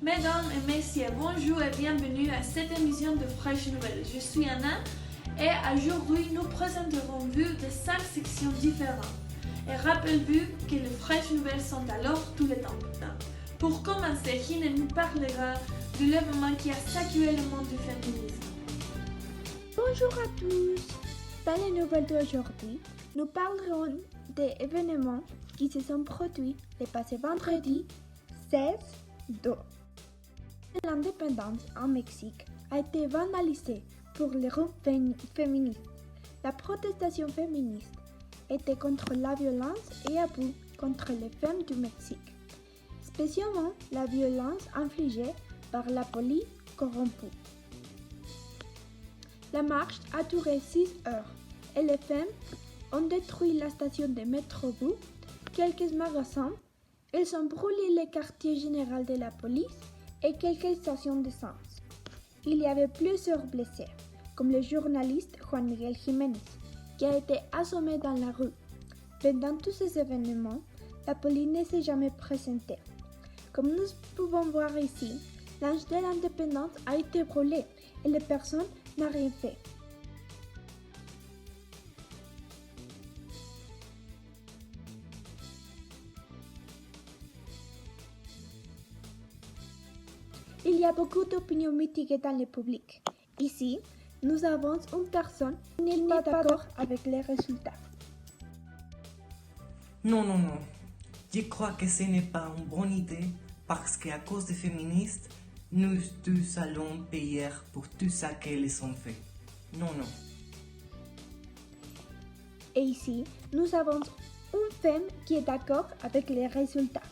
Mesdames et messieurs, bonjour et bienvenue à cette émission de Fraîche Nouvelle. Je suis Anna et aujourd'hui nous présenterons vues de 5 sections différentes. Et rappelez-vous que les Fraîches Nouvelles sont alors tous les temps. Pour commencer, Hine nous parlera de l'événement qui a secoué le monde du féminisme. Bonjour à tous. Dans les nouvelles d'aujourd'hui, nous parlerons des événements qui se sont produits le passé vendredi 16 août. L'indépendance en Mexique a été vandalisée pour les groupes féministes. La protestation féministe était contre la violence et abus contre les femmes du Mexique, spécialement la violence infligée par la police corrompue. La marche a duré 6 heures et les femmes ont détruit la station de Metrobús, quelques magasins, elles ont brûlé le quartier général de la police et quelques stations d'essence. Il y avait plusieurs blessés, comme le journaliste Juan Miguel Jiménez, qui a été assommé dans la rue. Pendant tous ces événements, la police ne s'est jamais présentée. Comme nous pouvons voir ici, l'Ange de l'Indépendance a été brûlé et les personnes n'ont rien fait. Il y a beaucoup d'opinions mitigées dans le public. Ici, nous avons une personne qui n'est pas d'accord avec les résultats. Non. Je crois que ce n'est pas une bonne idée parce qu'à cause des féministes, nous tous allons payer pour tout ça qu'elles ont fait. Non. Et ici, nous avons une femme qui est d'accord avec les résultats.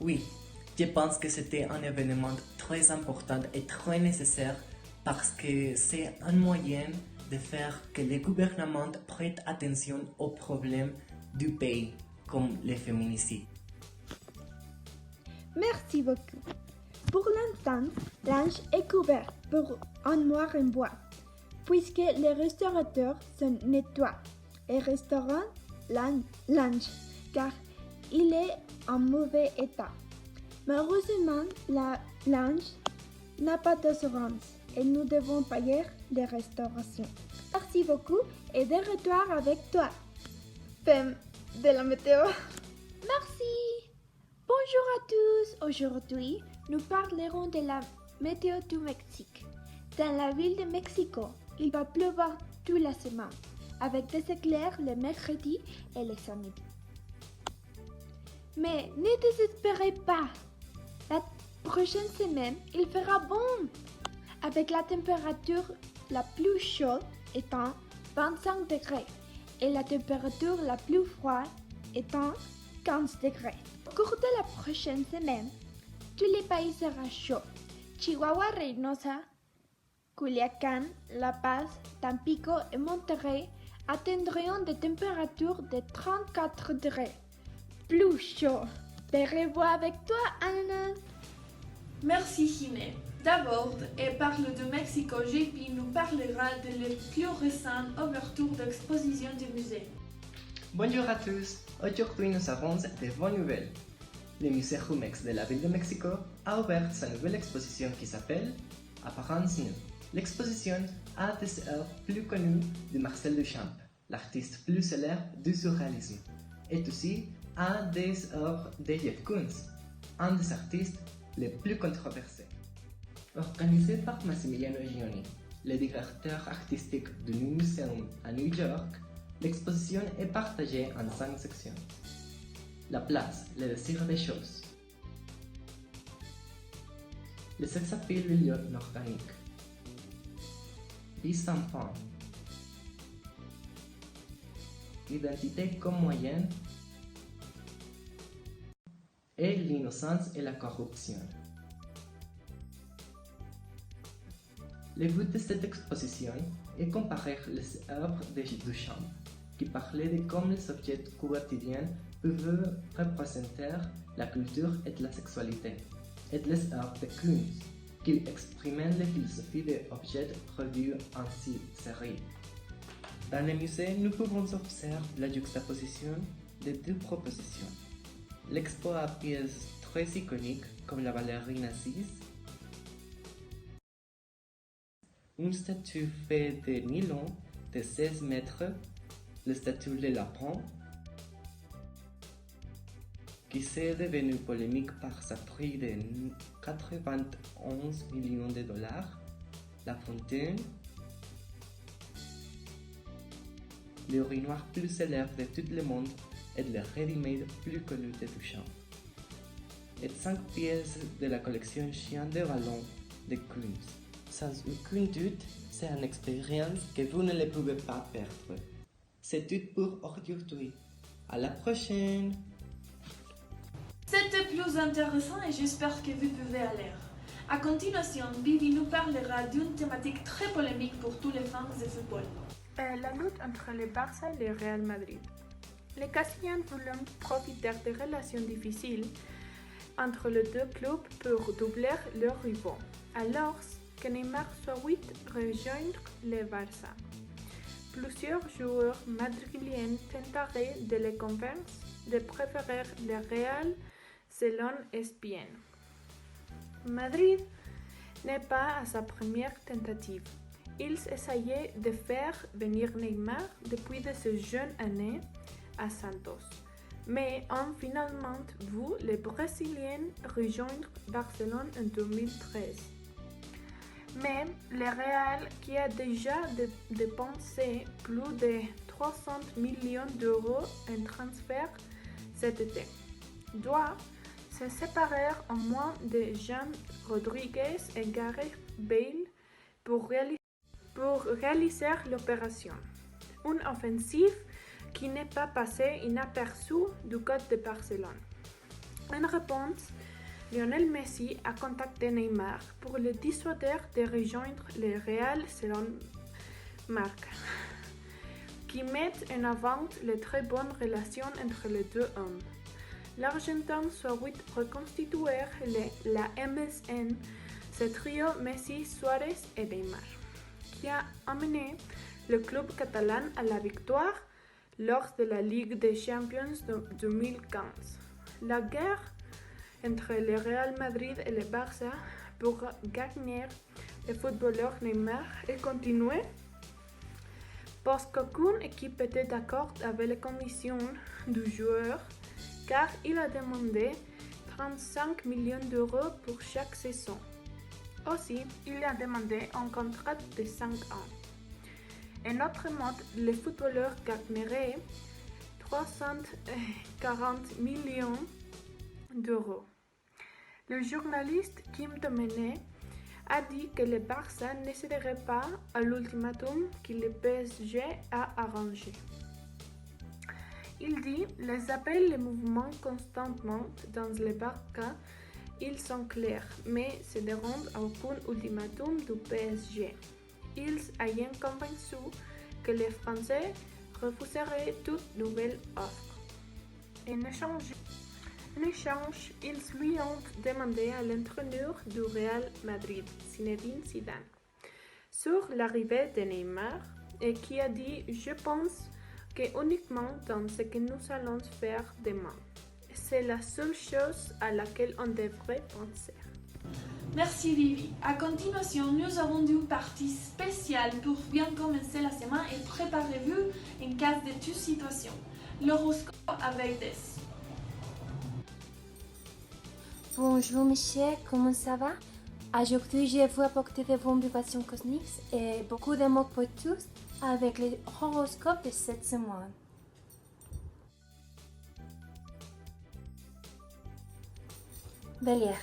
Oui, je pense que c'était un événement très important et très nécessaire parce que c'est un moyen de faire que le gouvernement prête attention aux problèmes du pays, comme les féminicides. Merci beaucoup. Pour l'instant, l'Ange est couvert pour un noir en bois, puisque les restaurateurs se nettoient et restaurant l'Ange, car il est en mauvais état. Malheureusement, l'Ange n'a pas d'assurance et nous devons payer les restaurations. Merci beaucoup et de retour avec toi, femme de la météo. Merci. Bonjour à tous. Aujourd'hui, nous parlerons de la météo du Mexique. Dans la ville de Mexico, il va pleuvoir toute la semaine, avec des éclairs le mercredi et le samedi. Mais ne désespérez pas. La prochaine semaine, il fera bon, avec la température la plus chaude étant 25 degrés et la température la plus froide étant 15 degrés. Au cours de la prochaine semaine, tout le pays sera chaud. Chihuahua, Reynosa, Culiacán, La Paz, Tampico et Monterrey atteindront des températures de 34 degrés. Plus chaud. De revoir avec toi, Anna. Merci Hine. D'abord, et parle de Mexico, JP nous parlera de la plus récente ouverture d'exposition du musée. Bonjour à tous. Aujourd'hui, nous avons de bonnes nouvelles. Le musée Jumex de la ville de Mexico a ouvert sa nouvelle exposition qui s'appelle Apparence nue. L'exposition a des œuvres plus connues de Marcel Duchamp, l'artiste plus célèbre du surréalisme, et aussi a des œuvres de Jeff Koons, un des artistes les plus controversés. Organisée par Massimiliano Gioni, le directeur artistique du Muséum à New York, l'exposition est partagée en 5 sections. La place, le désir des choses. Le sex appeal du lieu organique. Vie sans fin. Identité comme moyen. Et l'innocence et la corruption. Le but de cette exposition est comparer les œuvres de Duchamp, qui parlaient de comment les objets quotidiens peuvent représenter la culture et la sexualité, et les œuvres de Koons, qui exprimaient la philosophie des objets produits en série. Dans le musée, nous pouvons observer la juxtaposition de deux propositions. L'expo à pièces très iconiques comme la ballerine assise, une statue faite de nylon de 16 mètres, la statue de lapin, qui s'est devenue polémique par sa prix de 91 millions de dollars, la fontaine, l'urinoir plus célèbre de tout le monde et le ready-made plus connu de Duchamp. Et 5 pièces de la collection Chien de ballon de Kunz. Sans aucun doute, c'est une expérience que vous ne pouvez pas perdre. C'est tout pour aujourd'hui. À la prochaine! C'était plus intéressant et j'espère que vous pouvez aller. À continuation, Bibi nous parlera d'une thématique très polémique pour tous les fans de football. La lutte entre le Barça et le Real Madrid. Les Castillans voulaient profiter des relations difficiles entre les deux clubs pour doubler leurs rivaux, alors que Neymar souhaite rejoindre le Barça. Plusieurs joueurs madrilènes tenteraient de les convaincre de préférer le Real selon ESPN. Madrid n'est pas à sa première tentative. Ils essayaient de faire venir Neymar depuis de ses jeunes années à Santos, mais ont finalement vu les Brésiliens rejoindre Barcelone en 2013. Mais le Real, qui a déjà dépensé plus de 300 millions d'euros en transfert cet été, doit se séparer au moins de Jean Rodriguez et Gareth Bale pour réaliser l'opération. Une offensive qui n'est pas passée inaperçue du côté de Barcelone. En réponse, Lionel Messi a contacté Neymar pour le dissuader de rejoindre le Real selon Marca, qui met en avant les très bonnes relations entre les deux hommes. L'Argentin souhaite reconstituer la MSN, ce trio Messi, Suarez et Neymar, qui a amené le club catalan à la victoire lors de la Ligue des Champions de 2015. La guerre entre le Real Madrid et le Barça pour gagner le footballeur Neymar est continuée parce qu'aucune équipe était d'accord avec les conditions du joueur, car il a demandé 35 millions d'euros pour chaque saison. Aussi, il a demandé un contrat de 5 ans. En autre mot, le footballeur gagnerait 340 millions d'euros. Le journaliste Kim Domenech a dit que le Barça ne céderait pas à l'ultimatum que le PSG a arrangé. Il dit « Les appels et mouvements constamment dans le Barça, ils sont clairs, mais céderont à aucun ultimatum du PSG. Ils ayant convaincu que les Français refuseraient toute nouvelle offre. En échange, ils lui ont demandé à l'entraîneur du Real Madrid, Zinedine Zidane, sur l'arrivée de Neymar, et qui a dit « Je pense que uniquement dans ce que nous allons faire demain. C'est la seule chose à laquelle on devrait penser. » Merci Vivi. À continuation, nous avons une partie spéciale pour bien commencer la semaine et préparez-vous en cas de toute situation. L'horoscope avec Des. Bonjour Michel, comment ça va? Aujourd'hui, je vais vous apporter des bonnes vibrations cosmiques et beaucoup d'amour pour tous avec les horoscopes de cette semaine. Bélier,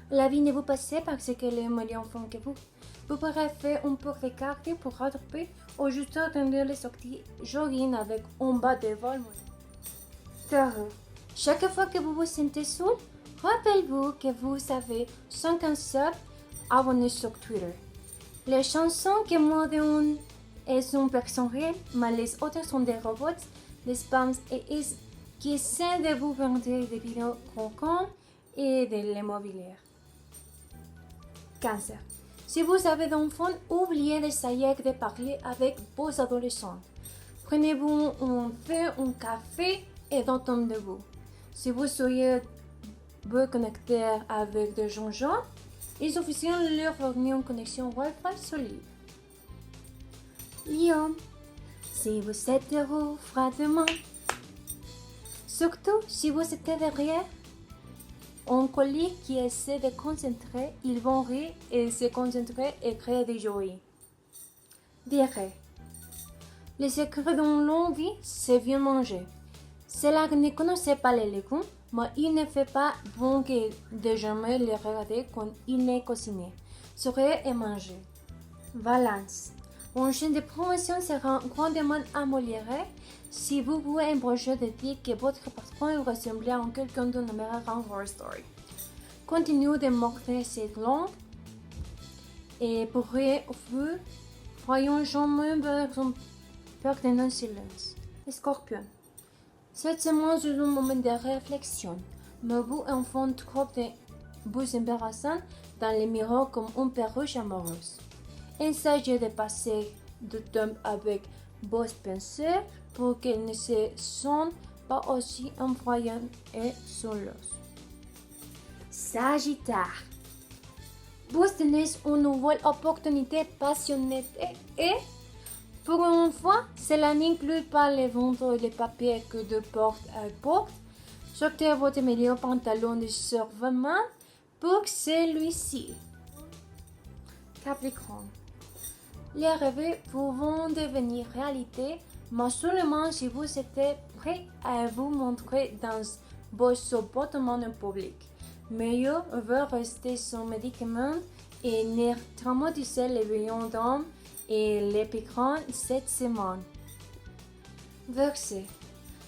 la vie ne vous passe pas parce que les moyens font que vous. Vous pourrez faire un peu regarder pour rattraper ou juste attendre les sorties jogging avec un bas de vol. Taureau, chaque fois que vous vous sentez seul, rappelez-vous que vous avez 57 abonnés sur Twitter. Les chansons que moi donne est une personne réelle, mais les autres sont des robots, des spams et qui essaient de vous vendre des vidéos croquantes et de l'immobilier. Cancer. Si vous avez d'enfants, oubliez d'essayer de parler avec vos adolescents. Prenez-vous un café et détendez-vous. Si vous soyez veulent connecter avec des gens jeunes, ils officient leur fournir une connexion Wi-Fi solide. Lyon, si vous êtes heureux froidement, surtout si vous êtes derrière un collègue qui essaie de concentrer, ils vont rire et se concentrer et créer des joies. Dirait. Le secret de l'envie, c'est bien manger. Cela ne connaissait pas les légumes, mais il ne fait pas bon que de jamais les regarder quand il est cuisiné. Sourire et manger. Valence. Mon chaîne de promotion sera grandement améliorée si vous pouvez embaucher de dire que votre patron ressemble à quelqu'un d'un American Horror Story. Continuez de montrer cette langue et pourrez vous voyons jamais perdre un silence. Scorpion. Cette semaine est un moment de réflexion, mais vous enfants trop de vous embarrassant dans les miroirs comme une perruche amoureuse. Essayez de passer du temps avec vos pensées pour qu'elles ne se sentent pas aussi effrayantes et seules. Sagittaire. Vous tenez une nouvelle opportunité passionnante et pour une fois, cela n'inclut pas les ventes de papier que de porte à porte. Sortez votre meilleur pantalon de survêtement pour celui-ci. Capricorne. Les rêves pouvant devenir réalité, mais seulement si vous êtes prêt à vous montrer dans vos comportements en public. Mieux vaut rester sans médicaments et ne traumatiser les millions d'hommes et les piquants cette semaine. Verset.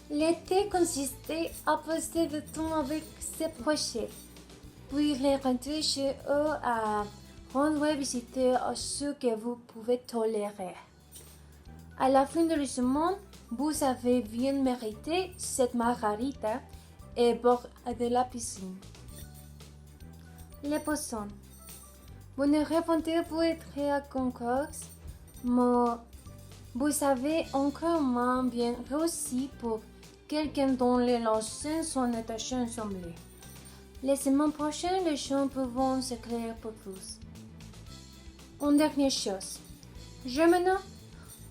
L'été consistait à passer du temps avec ses proches, puis les rentrer chez eux à rendre visite à ceux que vous pouvez tolérer. À la fin de la semaine, vous avez bien mérité cette margarita et bord de la piscine. Les poissons. Vous ne répondez pour être à concours, mais vous avez encore moins bien réussi pour quelqu'un dont les lancers sont attachés ensemble. Les semaines prochaines, les champs pourront s'éclairer pour vous. Une dernière chose. Maintenant,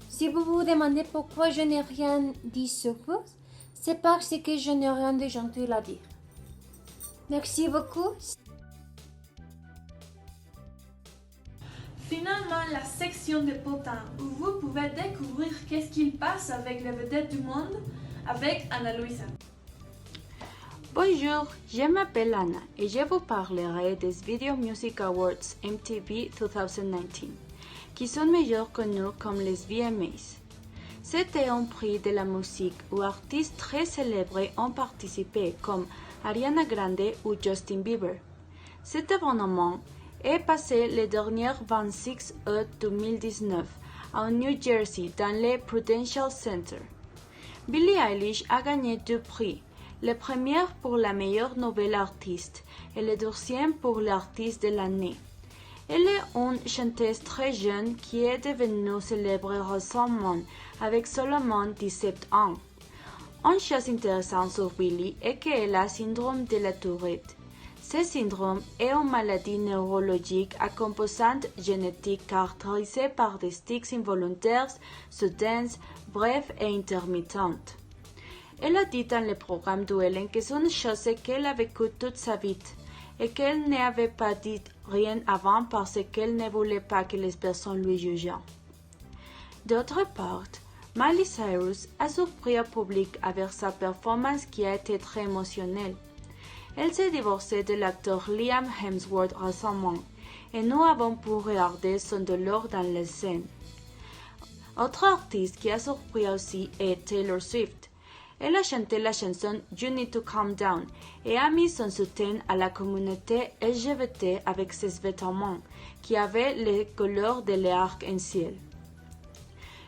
si vous vous demandez pourquoi je n'ai rien dit sur vous, c'est parce que je n'ai rien de gentil à dire. Merci beaucoup. Finalement, la section de potins où vous pouvez découvrir qu'est-ce qu'il passe avec les vedettes du monde avec Ana Luisa. Bonjour, je m'appelle Anna et je vous parlerai des Video Music Awards MTV 2019, qui sont meilleurs connus comme les VMAs. C'était un prix de la musique où artistes très célèbres ont participé comme Ariana Grande ou Justin Bieber. Cet événement est passé le dernier 26 août 2019 à New Jersey dans le Prudential Center. Billie Eilish a gagné 2 prix, le premier pour la meilleure nouvelle artiste et le deuxième pour l'artiste de l'année. Elle est une chanteuse très jeune qui est devenue célèbre récemment avec seulement 17 ans. Une chose intéressante sur Billie est qu'elle a le syndrome de la Tourette. Ce syndrome est une maladie neurologique à composante génétique caractérisée par des tics involontaires, soudains, brefs et intermittentes. Elle a dit dans le programme Duellen que c'est une chose qu'elle a vécue toute sa vie et qu'elle n'avait pas dit rien avant parce qu'elle ne voulait pas que les personnes lui jugent. D'autre part, Miley Cyrus a surpris le public avec sa performance qui a été très émotionnelle. Elle s'est divorcée de l'acteur Liam Hemsworth récemment et nous avons pu regarder son douleur dans la scène. Autre artiste qui a surpris aussi est Taylor Swift. Elle a chanté la chanson You Need to Calm Down et a mis son soutien à la communauté LGBT avec ses vêtements qui avaient les couleurs de l'arc-en-ciel.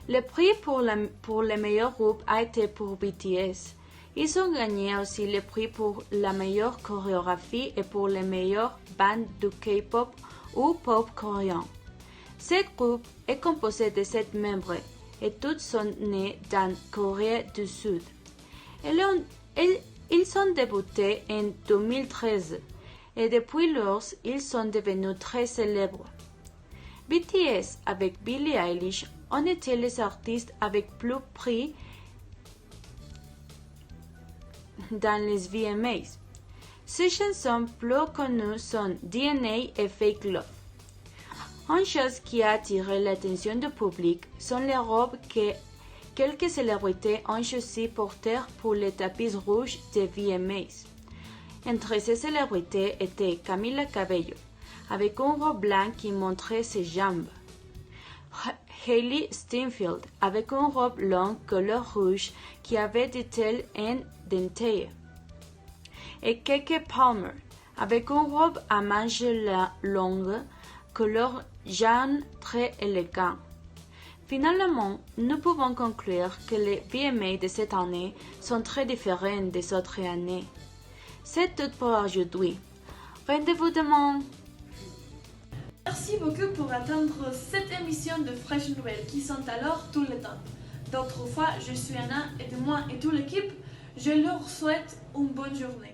Le prix pour le meilleur groupe a été pour BTS. Ils ont gagné aussi le prix pour la meilleure chorégraphie et pour les meilleures bandes de K-pop ou pop coréen. Ce groupe est composé de 7 membres et tous sont nés dans Corée du Sud. Ils ont débuté en 2013 et depuis lors, ils sont devenus très célèbres. BTS avec Billie Eilish ont été les artistes avec plus prix dans les VMAs. Ces chansons plus connues sont DNA et Fake Love. Une chose qui a attiré l'attention du public sont les robes que quelques célébrités ont choisi porter pour les tapis rouges des VMAs. Entre ces célébrités était Camila Cabello, avec une robe blanche qui montrait ses jambes. Hailey Steinfeld, avec une robe longue couleur rouge qui avait des telles en dentelle. Et Keke Palmer, avec une robe à manches longues couleur jaune très élégant. Finalement, nous pouvons conclure que les VMA de cette année sont très différents des autres années. C'est tout pour aujourd'hui. Rendez-vous demain. Merci beaucoup pour attendre cette émission de Fraîches Nouvelles qui sont alors tout le temps. D'autres fois, je suis Anna et de moi et toute l'équipe, je leur souhaite une bonne journée.